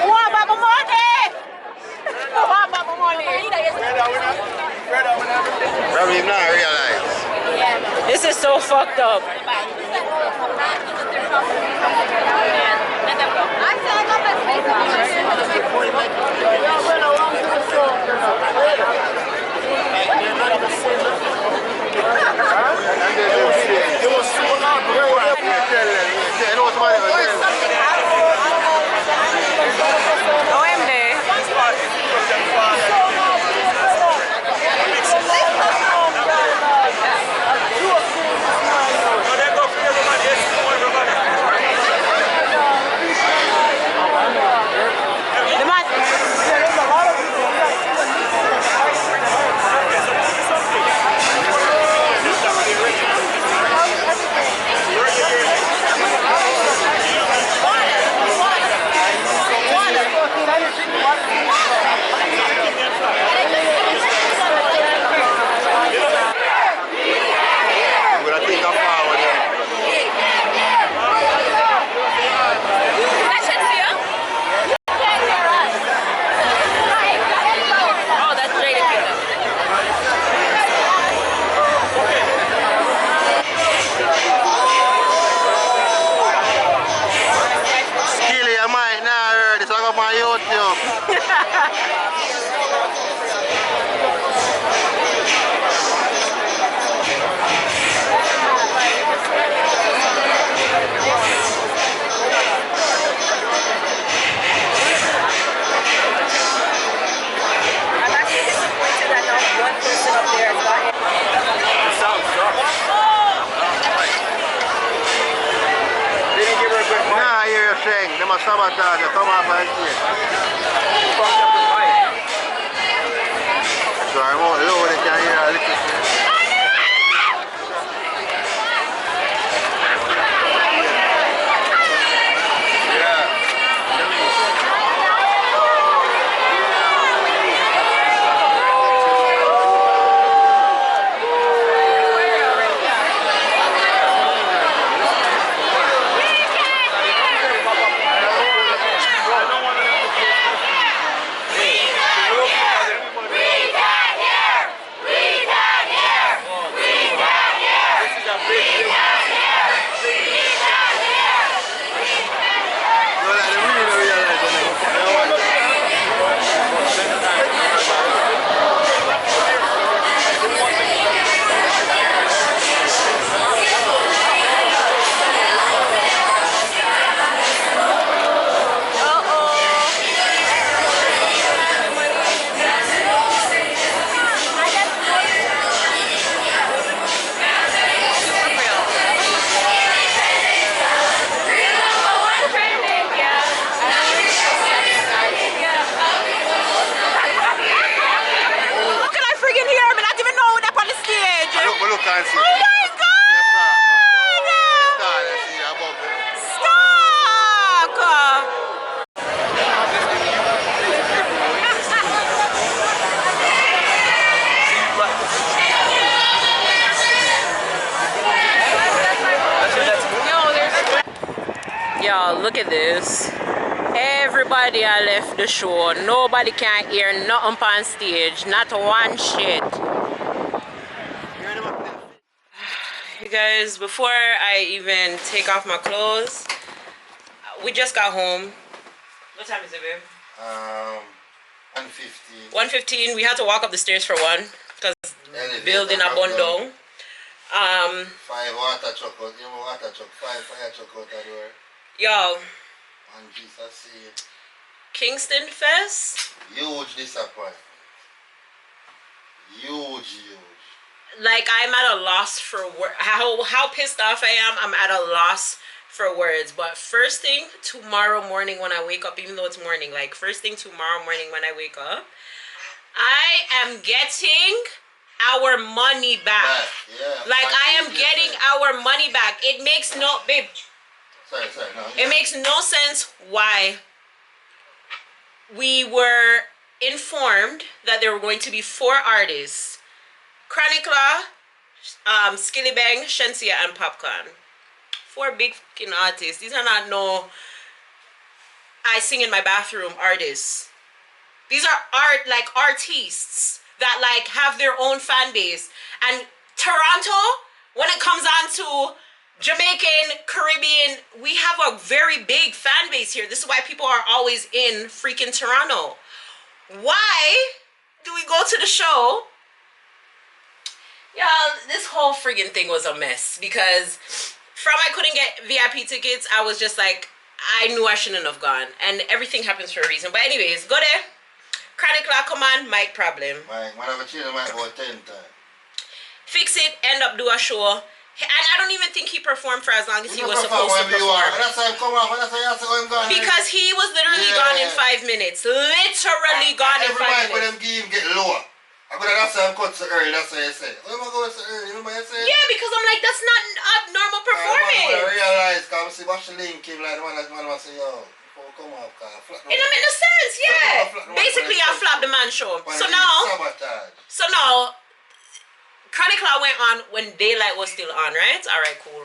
What about my money? What about my money? Probably not realize. This is so fucked up. Nah, I hear you saying, they must sabotage you, come off and see. So I'm out low, they can hear a little bit. Y'all, look at this. Everybody I left the show. Nobody can hear nothing on stage. Not one shit. You guys, before I even take off my clothes, we just got home. What time is it, babe? 1:15. 1:15. We had to walk up the stairs for one because building a bundle. 5 water truck out, you know, water truck, 5 fire truck out the door. Yo. And Jesus see. Kingston Fest. Huge disappointment. Huge. Like, I'm at a loss for how pissed off I am. I'm at a loss for words. But first thing tomorrow morning when I wake up, even though it's morning, like first thing tomorrow morning when I wake up, I am getting our money back. Yeah, like I am getting our money back. It makes no, babe. Sorry, no. It makes no sense why we were informed that there were going to be 4 artists: Chronicler, Skillibang, Shensia, and Popcorn. 4 big fucking artists. These are not no I sing in my bathroom artists. These are artists that like have their own fan base. And Toronto, when it comes on to Jamaican, Caribbean, we have a very big fan base here. This is why people are always in freaking Toronto. Why do we go to the show? Y'all, this whole friggin' thing was a mess because from I couldn't get VIP tickets, I was just like, I knew I shouldn't have gone. And everything happens for a reason. But anyways, go there. Chronicler, come on, mic problem. Mike, when I change the mic about 10 times. Fix it, end up do a show. And I don't even think he performed for as long as he was supposed to perform. Because he was literally gone in 5 minutes. Literally gone in 5 minutes. Every mic when them give him get lower. I could have said I'm cut so early, that's what I say. Why am I going so early? You know what I say? Yeah, because I'm like, that's not abnormal performance. I realize, because I see watch the link, came like the man was say, yo, come on, it don't make no sense, yeah. Basically, I flopped the man show. So now, Chronicler went on when daylight was still on, right? All right, cool.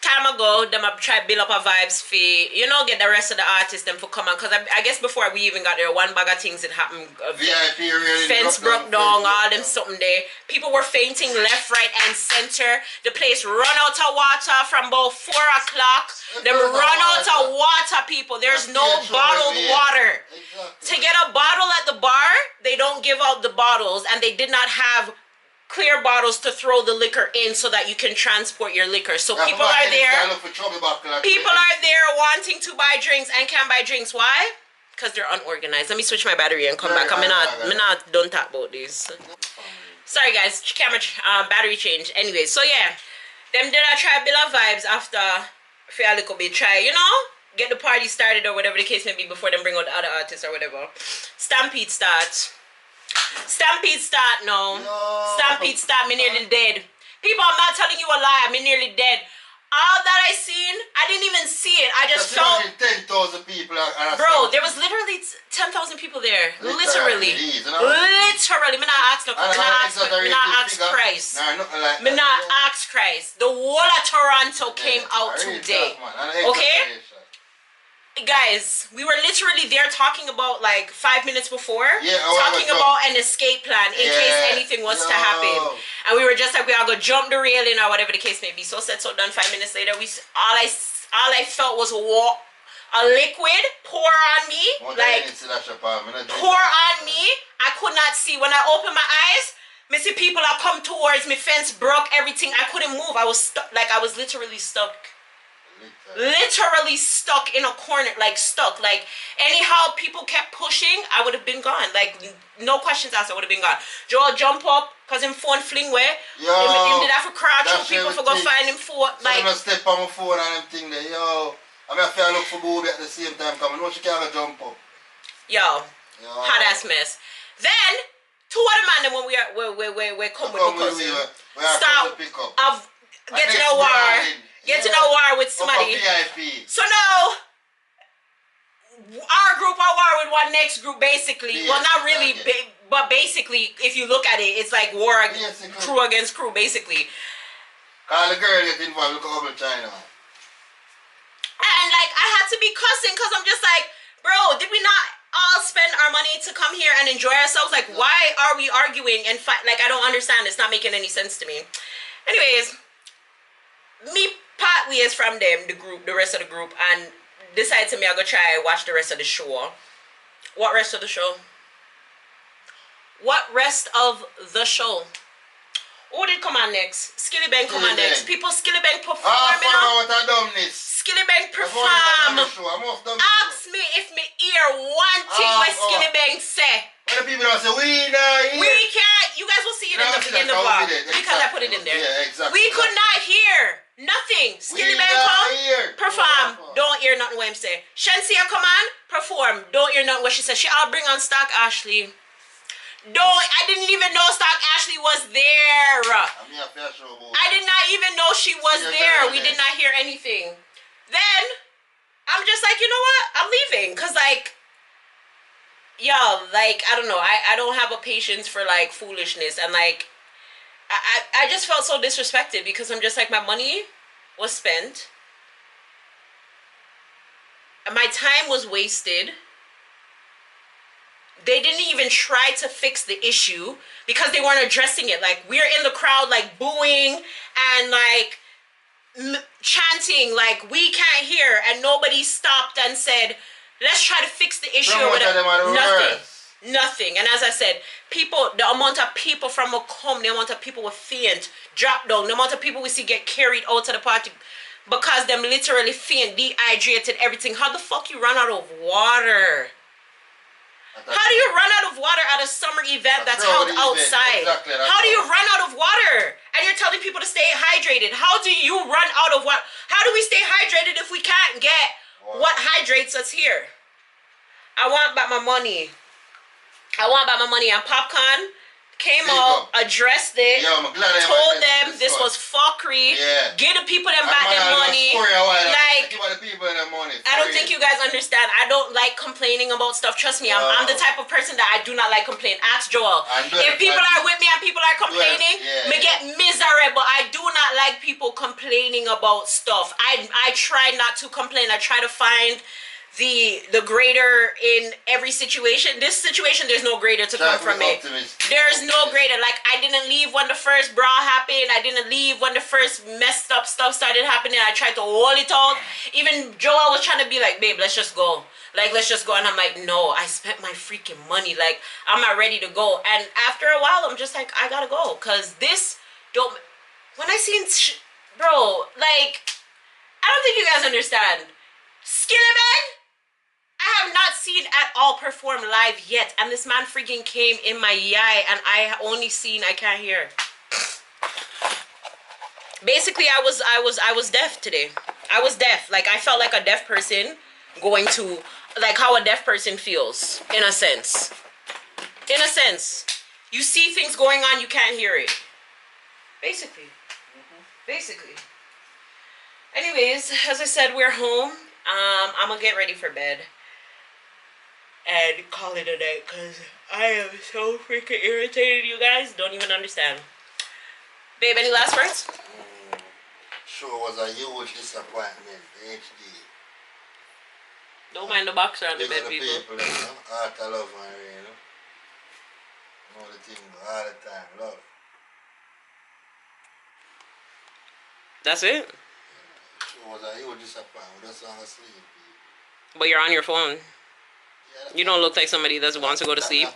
time ago, them I try build up a vibes fee, you know, get the rest of the artists them for come on. Cause I guess before we even got there, one bag of things that happened. VIP really Fence broke down, all them something there. People were fainting left, right, and center. The place run out of water from about 4 o'clock. Them run out of water, people. There's no bottled water. To get a bottle at the bar, they don't give out the bottles, and they did not have clear bottles to throw the liquor in so that you can transport your liquor. So people are there. People are there wanting to buy drinks and can't buy drinks. Why? Because they're unorganized. Let me switch my battery and come back. I'm not done talk about this. Sorry guys, camera battery change. Anyway, so yeah, them did I try build up vibes after for a little bit try, you know, get the party started or whatever the case may be before them bring out the other artists or whatever. Stampede starts. Stampede start now. No. Stampede start, me nearly dead. People, I'm not telling you a lie, I'm nearly dead. All that I seen, I didn't even see it. I just felt 10,000 people. Bro, there was literally 10,000 people there. Literally. Literally. Me not ask no. Me not ask Christ. Me not ask Christ. The whole of Toronto came out today. Okay? Guys, we were literally there talking about like 5 minutes before, talking about an escape plan in case anything was to happen, and we were just like, we all go jump the railing or whatever the case may be. So said, so done. 5 minutes later, all I felt was a liquid pour on me, like pour on me. I could not see. When I opened my eyes, me see people are come towards me. Fence broke, everything. I couldn't move. I was stuck. Like I was literally stuck. Literally stuck in a corner, like stuck. Like anyhow people kept pushing, I would have been gone. Like no questions asked, I would have been gone. Joel jump up cause him phone fling where him did that for crouch and people for go find him phone. Like so step on my phone and them thing there. Yo, I mean I feel look for Booby at the same time coming. No, she can't jump up. Yo, hot ass mess. Then two other man when we come with my cousin. Start of getting a war. Getting a war with somebody. So now, our group are war with one next group basically. Well, not really, but basically, if you look at it, it's like war, crew against crew basically. Call the girl get involved, look over China. And like, I had to be cussing because I'm just like, bro, did we not all spend our money to come here and enjoy ourselves? Like, why are we arguing and fight? Like, I don't understand. It's not making any sense to me. Anyways, me part ways from them, the rest of the group, and decided to me I go try watch the rest of the show. What rest of the show? What rest of the show? Who did come on next? Skilly Bang come on next. People, Skilly Bang perform. Skilly Bang perform. Ask me if me hear one thing what Skilly Bang say. When the people don't say, we can't. You guys will see it in the vlog because I put it in there. Yeah, exactly. We could not hear nothing. Skilly Bang come, perform. Don't hear nothing what him say. Shensia come on, perform. Don't hear nothing what she said. She all bring on Stock Ashley. I didn't even know Stock Ashley was there. I did not even know she was there. We did not hear anything. Then I'm just like, you know what? I'm leaving. Cause like, yo, like, I don't know. I don't have a patience for like foolishness. And like, I just felt so disrespected because I'm just like, my money was spent. My time was wasted. They didn't even try to fix the issue because they weren't addressing it. Like, we're in the crowd, like, booing and, like, chanting, like, we can't hear. And nobody stopped and said, let's try to fix the issue. Nothing. And as I said, people, the amount of people from Macomb, the amount of people with faint, drop down, the amount of people we see get carried out to the party because them literally faint, dehydrated, everything. How the fuck you run out of water? How do you run out of water at a summer event that's held outside? How do you run out of water? And you're telling people to stay hydrated. How do you run out of water? How do we stay hydrated if we can't get what hydrates us here? I want back my money. I want back my money and popcorn. came out, addressed it, Yeah, I'm glad told them this was fuckery, give the people them back their money. Like, I don't think you guys understand. I don't like complaining about stuff. Trust me, I'm the type of person that I do not like complain. Ask Joel. If people are with me and people are complaining, me get miserable. I do not like people complaining about stuff. I try not to complain. I try to find the greater in every situation. This situation, there's no greater to come from it. There's no greater. Like, I didn't leave when the first bra happened. I didn't leave when the first messed up stuff started happening. I tried to hold it out. Even Joel was trying to be like, babe, let's just go. Like, let's just go. And I'm like, no, I spent my freaking money. Like, I'm not ready to go. And after a while, I'm just like, I gotta go. Because this don't... When I seen... Bro, like... I don't think you guys understand. Skilleman, I have not seen at all perform live yet, and this man freaking came in my eye, and I can't hear. Basically, I was deaf today. I was deaf. Like, I felt like a deaf person going to, like how a deaf person feels, in a sense. In a sense, you see things going on, you can't hear it. Basically. Basically. Anyways, as I said, we're home. I'm gonna get ready for bed and call it a night because I am so freaking irritated, you guys don't even understand. Babe, any last words? Sure was a huge disappointment, HD. Don't mind the boxer on the bed, people. You know, heart of love and rain, you know. Know the thing all the time, love. That's it? Sure was a huge disappointment, just on sleep. But you're on your phone. You don't look like somebody that wants to go to sleep.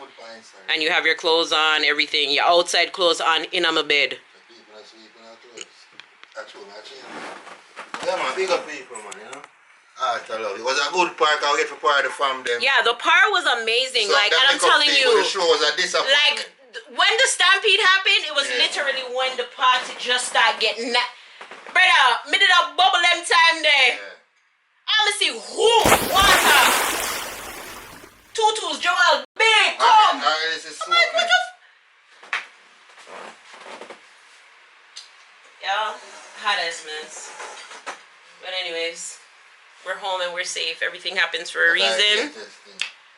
And you have your clothes on, everything. Your outside clothes on, in on my bed. People are sleeping on clothes. Actually, yeah, man, big up people, man, you know. I love it. It was a good park. I get to party from them. Yeah, the park was amazing. So like, and I'm telling you, the show was a disappointment. like, when the stampede happened, it was literally when the party just started getting brother, me did a bubble them time there. I'ma see who water. Tutus, Joel, big, come. This is so yeah, hot ass mess. But anyways, we're home and we're safe. Everything happens for a reason.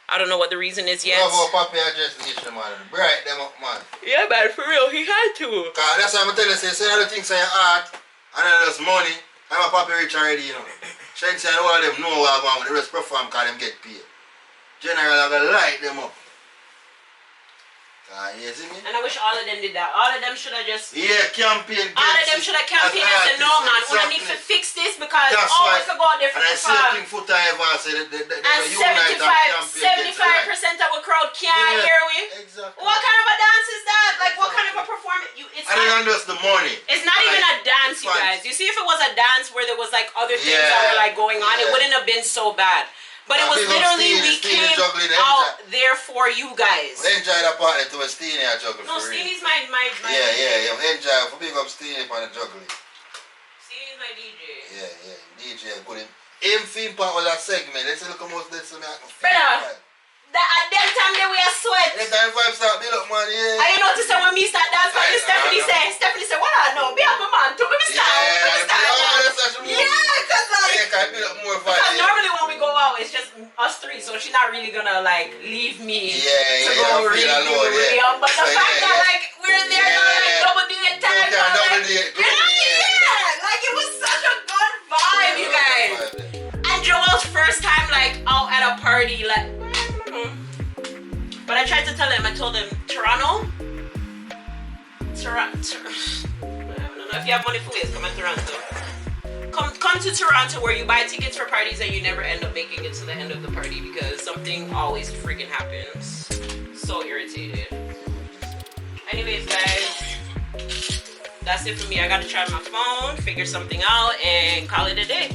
I don't know what the reason is yet. Love how Papi addressed the issue, man. Bright them up, man. Yeah, man, for real, he had to. Cause that's why I'm telling you, say all the things in your heart, and then there's money. I'm a Papi rich already, you know. Shane say all of them know what I want, but the rest perform because them get paid. General, I'm gonna light them up. You see me? And I wish all of them did that. All of them should have just... Yeah, campaign. All of them should have campaigned and said, no man, we need to fix this because all we could go out there for the farm. And 75% of the crowd can't hear we. Exactly. What kind of a dance is that? Like, what kind of a performance? I don't understand the money. It's not even a dance, you guys. You see, if it was a dance where there was like other things that were like going on, it wouldn't have been so bad. But it was literally, we came out there for you guys. Enjoy the party to a Steenie a juggle. No, Steenie's my Yeah. Enjoy for big up Steenie for the juggling. Steenie's my DJ. Yeah. DJ good. Him theme part was a segment. Let's look at most of this. Brother, at them time they wear sweat. That time vibes start build up, man, yeah. And you notice that when me start dance, Stephanie say, what I know? Be a man, to me start. Because normally when we go out, it's just us three, so she's not really gonna like leave me to go really alone. But the fact that like we're there like double date time, like it was such a good vibe, you guys. And Joel's first time like out at a party, like. But I tried to tell him. I told him Toronto. I don't know if you have money for it. Come to Toronto. Come to Toronto where you buy tickets for parties and you never end up making it to the end of the party because something always freaking happens. So irritated. Anyways, guys, that's it for me. I gotta try my phone, figure something out, and call it a day.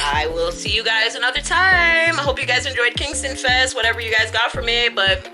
I will see you guys another time. I hope you guys enjoyed Kingston Fest, whatever you guys got from it, but